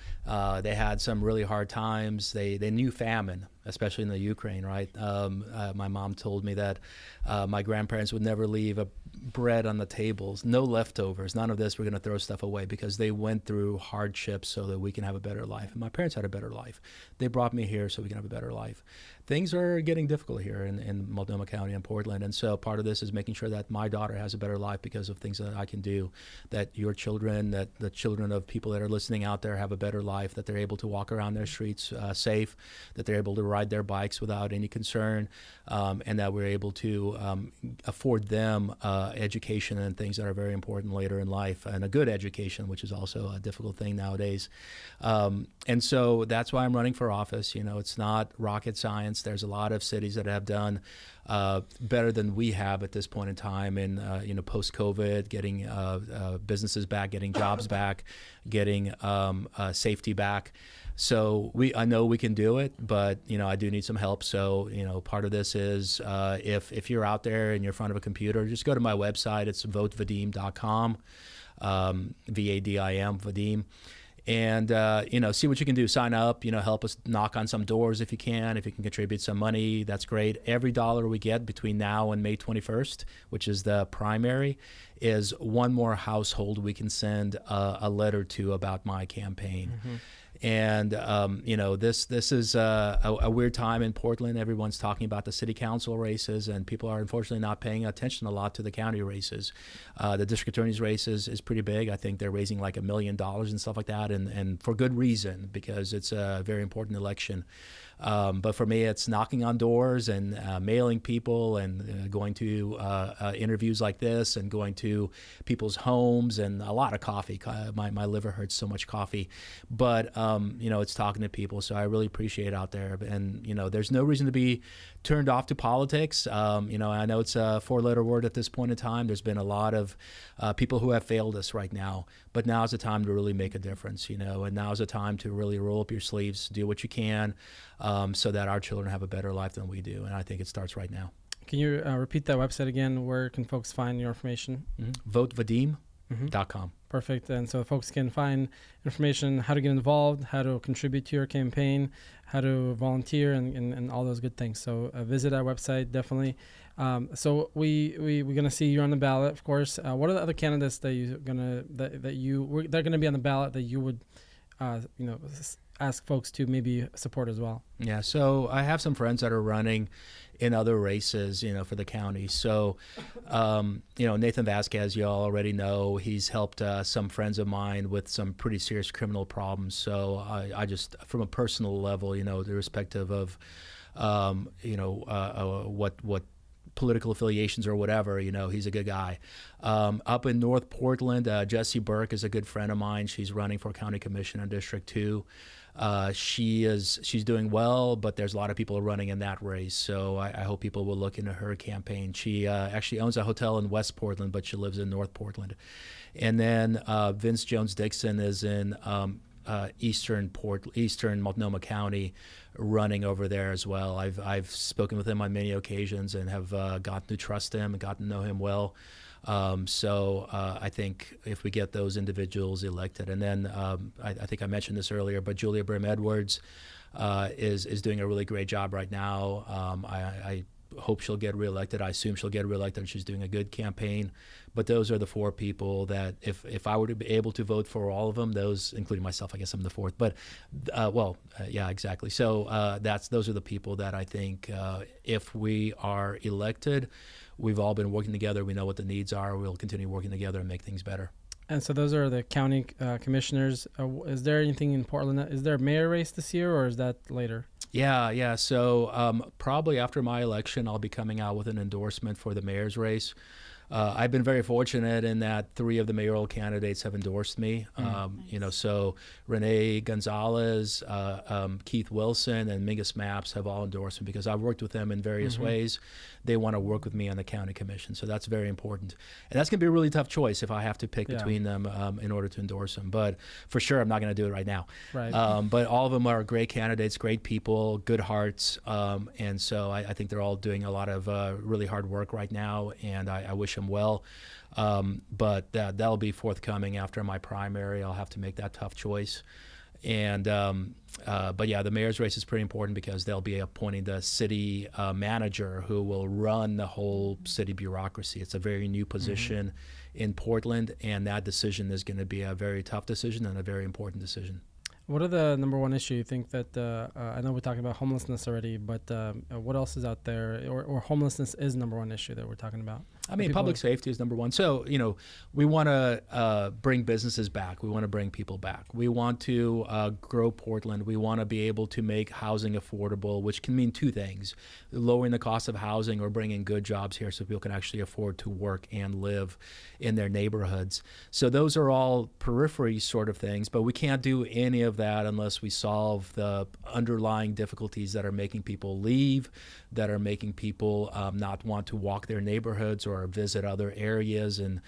They had some really hard times. They knew famine, especially in the Ukraine, right? My mom told me that my grandparents would never leave a bread on the tables, no leftovers, none of this. We're going to throw stuff away, because they went through hardships so that we can have a better life. And my parents had a better life. They brought me here so we can have a better life. Things are getting difficult here in Multnomah County and Portland. And so part of this is making sure that my daughter has a better life because of things that I can do, that your children, that the children of people that are listening out there have a better life, that they're able to walk around their streets safe, that they're able to ride their bikes without any concern, and that we're able to afford them education and things that are very important later in life, and a good education, which is also a difficult thing nowadays. And so that's why I'm running for office. It's not rocket science. There's a lot of cities that have done better than we have at this point in time, in post-COVID, getting businesses back, getting jobs back, getting safety back. So I know we can do it, but I do need some help. So part of this is if you're out there and you're in front of a computer, just go to my website. It's votevadim.com, VADIM, Vadim. And, see what you can do. Sign up, help us knock on some doors if you can. If you can contribute some money, that's great. Every dollar we get between now and May 21st, which is the primary, is one more household we can send a letter to about my campaign. And, this is a weird time in Portland. Everyone's talking about the city council races, and people are unfortunately not paying attention a lot to the county races. The district attorney's race is pretty big. I think they're raising like $1 million and stuff like that, and for good reason, because it's a very important election. But for me, it's knocking on doors and mailing people, and going to interviews like this, and going to people's homes, and a lot of coffee. My liver hurts so much coffee. But, it's talking to people. So I really appreciate it out there. And, there's no reason to be turned off to politics. I know it's a 4-letter word at this point in time. There's been a lot of people who have failed us right now. But now's the time to really make a difference, and now's the time to really roll up your sleeves, do what you can, so that our children have a better life than we do. And I think it starts right now. Can you repeat that website again? Where can folks find your information? Votevadim.com. Perfect. And so folks can find information, how to get involved, how to contribute to your campaign, how to volunteer, and all those good things. So visit our website, definitely. So we're gonna see you on the ballot, of course. What are the other candidates that they're gonna be on the ballot that you would, ask folks to maybe support as well? Yeah, so I have some friends that are running in other races, for the county. So, Nathan Vasquez, you all already know, he's helped some friends of mine with some pretty serious criminal problems. So I just, from a personal level, irrespective of, what political affiliations or whatever, he's a good guy. Up in North Portland, Jessie Burke is a good friend of mine. She's running for county commission in District 2. She's doing well, but there's a lot of people running in that race. So I hope people will look into her campaign. She actually owns a hotel in West Portland, but she lives in North Portland. And then Vince Jones-Dixon is in Eastern Multnomah County, running over there as well. I've spoken with him on many occasions and have gotten to trust him and gotten to know him well. So I think if we get those individuals elected, and then I think I mentioned this earlier, but Julia Brim Edwards is doing a really great job right now. I hope she'll get reelected. I assume she'll get reelected. She's doing a good campaign. But those are the four people that if I were to be able to vote for all of them, those, including myself, I guess I'm the fourth. But yeah, exactly. So those are the people that I think if we are elected, we've all been working together. We know what the needs are. We'll continue working together and make things better. And so those are the county commissioners. Is there anything in Portland? Is there a mayor race this year, or is that later? Yeah. So probably after my election, I'll be coming out with an endorsement for the mayor's race. I've been very fortunate in that 3 of the mayoral candidates have endorsed me. Nice. So Renee Gonzalez, Keith Wilson, and Mingus Maps have all endorsed me because I've worked with them in various ways. They want to work with me on the county commission, so that's very important. And that's going to be a really tough choice if I have to pick between them in order to endorse them. But for sure, I'm not going to do it right now. Right. But all of them are great candidates, great people, good hearts, and so I think they're all doing a lot of really hard work right now, and I wish them well. But that'll be forthcoming after my primary. I'll have to make that tough choice. And but yeah, the mayor's race is pretty important because they'll be appointing the city manager who will run the whole city bureaucracy. It's a very new position in Portland, and that decision is going to be a very tough decision and a very important decision. What are the number one issue you think that, I know we're talking about homelessness already, but what else is out there, or homelessness is number one issue that we're talking about? I mean, public safety is number one. So, we want to bring businesses back. We want to bring people back. We want to grow Portland. We want to be able to make housing affordable, which can mean 2 things: lowering the cost of housing or bringing good jobs here so people can actually afford to work and live in their neighborhoods. So those are all periphery sort of things, but we can't do any of that unless we solve the underlying difficulties that are making people leave, that are making people not want to walk their neighborhoods or visit other areas and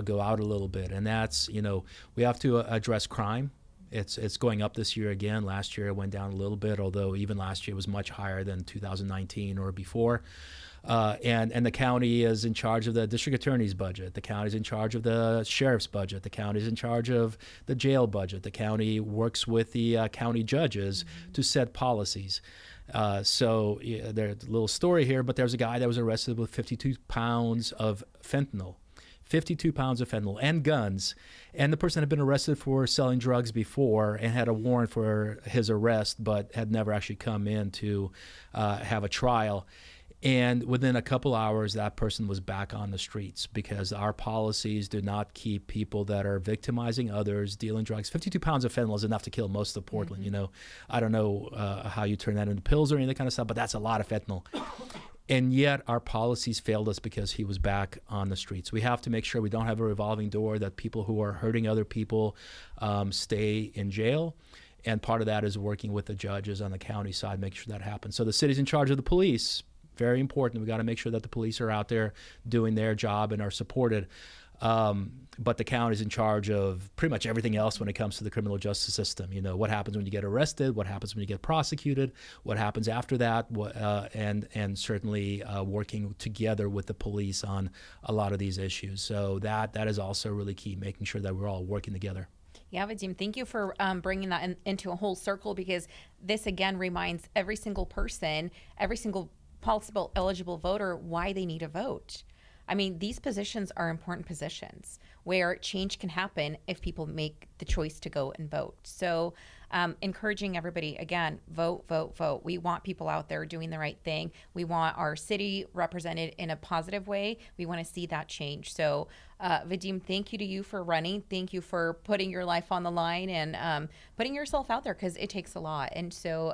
go out a little bit. And that's, we have to address crime. It's going up this year again. Last year it went down a little bit, although even last year was much higher than 2019 or before. And the county is in charge of the district attorney's budget. The county is in charge of the sheriff's budget. The county is in charge of the jail budget. The county works with the county judges to set policies. So there's a little story here, but there's a guy that was arrested with 52 pounds of fentanyl. 52 pounds of fentanyl and guns. And the person had been arrested for selling drugs before and had a warrant for his arrest, but had never actually come in to have a trial. And within a couple hours, that person was back on the streets because our policies do not keep people that are victimizing others, dealing drugs. 52 pounds of fentanyl is enough to kill most of Portland. I don't know how you turn that into pills or any of that kind of stuff, but that's a lot of fentanyl. And yet our policies failed us because he was back on the streets. We have to make sure we don't have a revolving door, that people who are hurting other people stay in jail. And part of that is working with the judges on the county side, making sure that happens. So the city's in charge of the police. Very important. We got to make sure that the police are out there doing their job and are supported. but the county is in charge of pretty much everything else when it comes to the criminal justice system. You know, what happens when you get arrested, what happens when you get prosecuted, what happens after that, and certainly working together with the police on a lot of these issues. So that is also really key, making sure that we're all working together. Yeah, Vadim, thank you for bringing that into a whole circle, because this again reminds every single person, every single possible eligible voter, why they need to vote. I mean, these positions are important positions where change can happen if people make the choice to go and vote. So encouraging everybody, again, vote, vote, vote. We want people out there doing the right thing. We want our city represented in a positive way. We want to see that change. So Vadim, thank you to you for running. Thank you for putting your life on the line and putting yourself out there, because it takes a lot. And so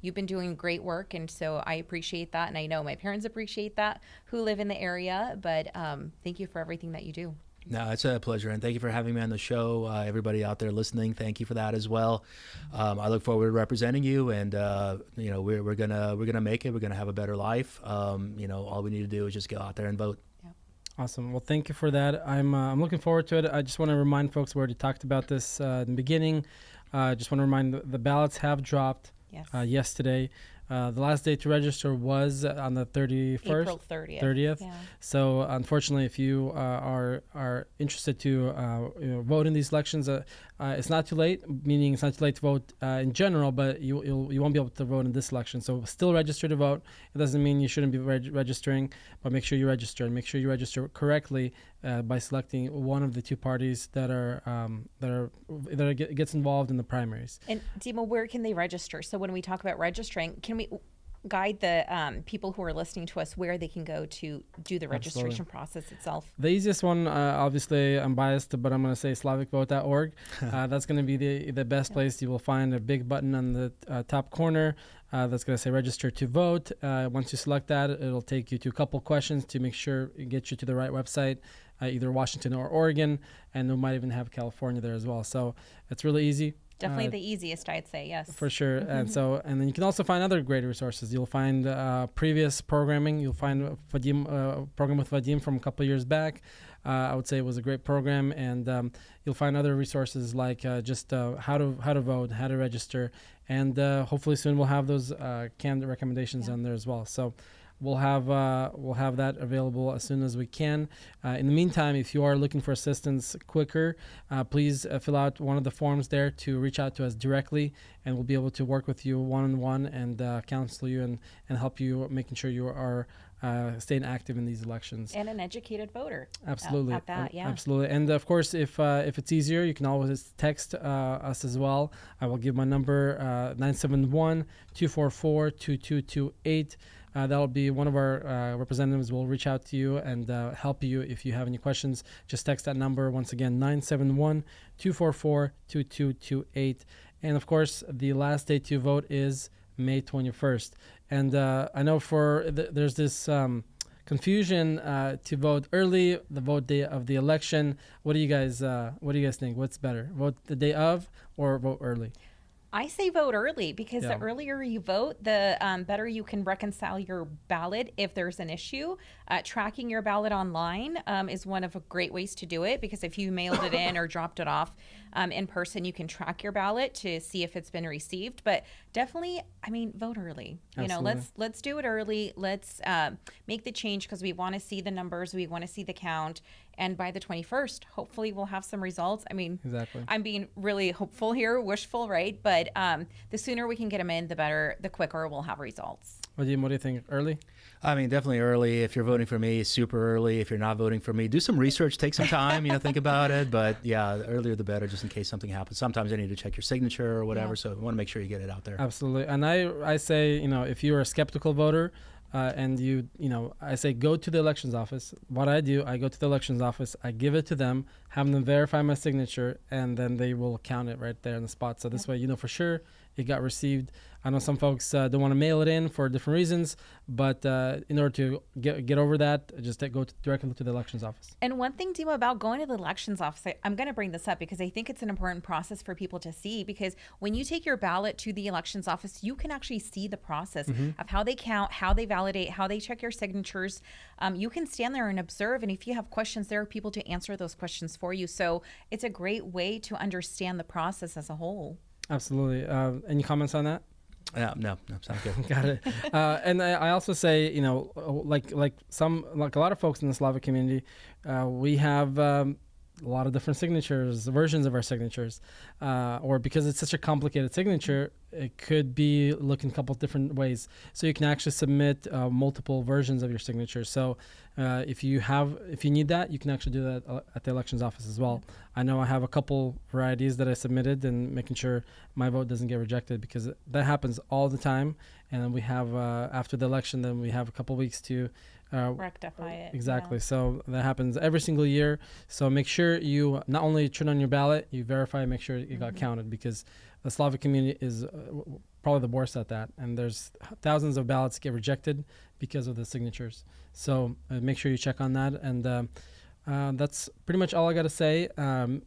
you've been doing great work. And so I appreciate that. And I know my parents appreciate that who live in the area. But thank you for everything that you do. No, it's a pleasure, and thank you for having me on the show. Everybody out there listening, thank you for that as well. I look forward to representing you, and we're gonna make it. We're gonna have a better life. All we need to do is just go out there and vote. Awesome. Well, thank you for that. I'm looking forward to it. I just want to remind folks, we already talked about this in the beginning. I just want to remind the ballots have dropped yesterday. The last day to register was on the 31st. April 30th. 30th. Yeah. So unfortunately, if you are interested to vote in these elections, it's not too late. Meaning it's not too late to vote in general, but you won't be able to vote in this election. So still register to vote. It doesn't mean you shouldn't be registering, but make sure you register, and make sure you register correctly by selecting one of the two parties that gets involved in the primaries. And Dima, where can they register? So when we talk about registering, can we guide the people who are listening to us where they can go to do the registration process itself? The easiest one, obviously, I'm biased, but I'm going to say SlavicVote.org. That's going to be the best place. You will find a big button on the top corner that's going to say register to vote. Once you select that, it'll take you to a couple questions to make sure it gets you to the right website, either Washington or Oregon, and we might even have California there as well. So it's really easy. Definitely the easiest, I'd say, yes. For sure. And then you can also find other great resources. You'll find previous programming. You'll find program with Vadim from a couple of years back. I would say it was a great program, and you'll find other resources like just how to vote, how to register, and hopefully soon we'll have those candidate recommendations on there as well. So we'll have that available as soon as we can. In the meantime, if you are looking for assistance quicker, please fill out one of the forms there to reach out to us directly, and we'll be able to work with you one-on-one and counsel you and help you, making sure you are staying active in these elections. And an educated voter. Absolutely. At that, yeah. Absolutely. And of course, if it's easier, you can always text us as well. I will give my number, 971-244-2228. That'll be one of our representatives will reach out to you and help you if you have any questions. Just text that number. Once again, 971-244-2228. And of course, the last day to vote is May 21st. And I know there's this confusion to vote early, the vote day of the election. What do you guys think? What's better, vote the day of or vote early? I say vote early, because the earlier you vote, the better you can reconcile your ballot if there's an issue. Tracking your ballot online is one of the great ways to do it, because if you mailed it in or dropped it off in person, you can track your ballot to see if it's been received. But definitely, vote early. Absolutely. Let's do it early. Let's make the change, because we want to see the numbers. We want to see the count. And by the 21st, hopefully we'll have some results. Exactly. I'm being really hopeful here, wishful, right? But the sooner we can get them in, the better, the quicker we'll have results. What do you think? Early? Definitely early. If you're voting for me, super early. If you're not voting for me, do some research, take some time, think about it. But yeah, the earlier the better, just in case something happens. Sometimes I need to check your signature or whatever, so we want to make sure you get it out there. Absolutely. And I say, if you're a skeptical voter, and I say go to the elections office. What I do, I go to the elections office, I give it to them, have them verify my signature, and then they will count it right there in the spot. So this way, for sure it got received. I know some folks don't want to mail it in for different reasons, but in order to get over that, just go directly to the elections office. And one thing, Dima, about going to the elections office, I'm going to bring this up because I think it's an important process for people to see, because when you take your ballot to the elections office, you can actually see the process of how they count, how they validate, how they check your signatures. You can stand there and observe, and if you have questions, there are people to answer those questions for you. So it's a great way to understand the process as a whole. Absolutely. Any comments on that? No, sounds good. Got it. And I also say, like a lot of folks in the Slavic community, we have a lot of different signatures, versions of our signatures, or because it's such a complicated signature, it could be looking a couple of different ways. So you can actually submit multiple versions of your signature. So if you need that, you can actually do that at the elections office as well. I know I have a couple varieties that I submitted, and making sure my vote doesn't get rejected, because that happens all the time. And we have after the election, then we have a couple weeks to rectify it. Exactly. Yeah. So that happens every single year. So make sure you not only turn on your ballot, you verify, make sure it got counted, because the Slavic community is probably the worst at that. And there's thousands of ballots get rejected because of the signatures. So make sure you check on that. And that's pretty much all I got to say.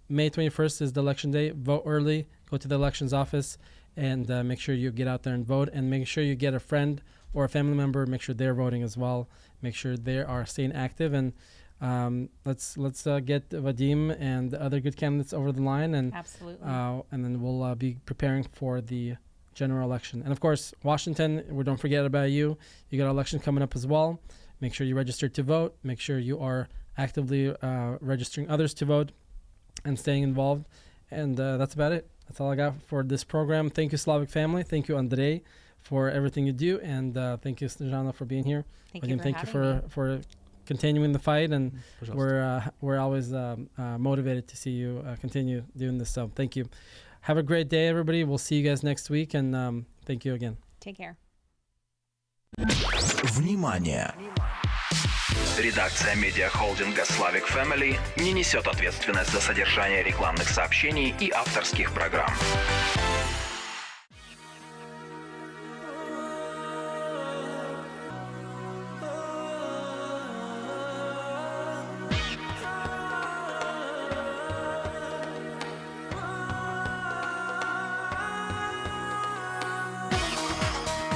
May 21st is the election day. Vote early. Go to the elections office and make sure you get out there and vote. And make sure you get a friend or a family member. Make sure they're voting as well. Make sure they are staying active. And let's get Vadim and the other good candidates over the line. And Absolutely. And then we'll be preparing for the general election. And of course, Washington, we don't forget about you. You got an election coming up as well. Make sure you register to vote. Make sure you are actively registering others to vote and staying involved. And that's about it. That's all I got for this program. Thank you, Slavic family. Thank you, Andrei, for everything you do. And thank you, Snezhana, for being here. Thank you for continuing the fight. And we're always motivated to see you continue doing this. So thank you. Have a great day, everybody. We'll see you guys next week. And thank you again. Take care. Внимание! Редакция медиахолдинга Slavic Family не несет ответственность за содержание рекламных сообщений и авторских программ.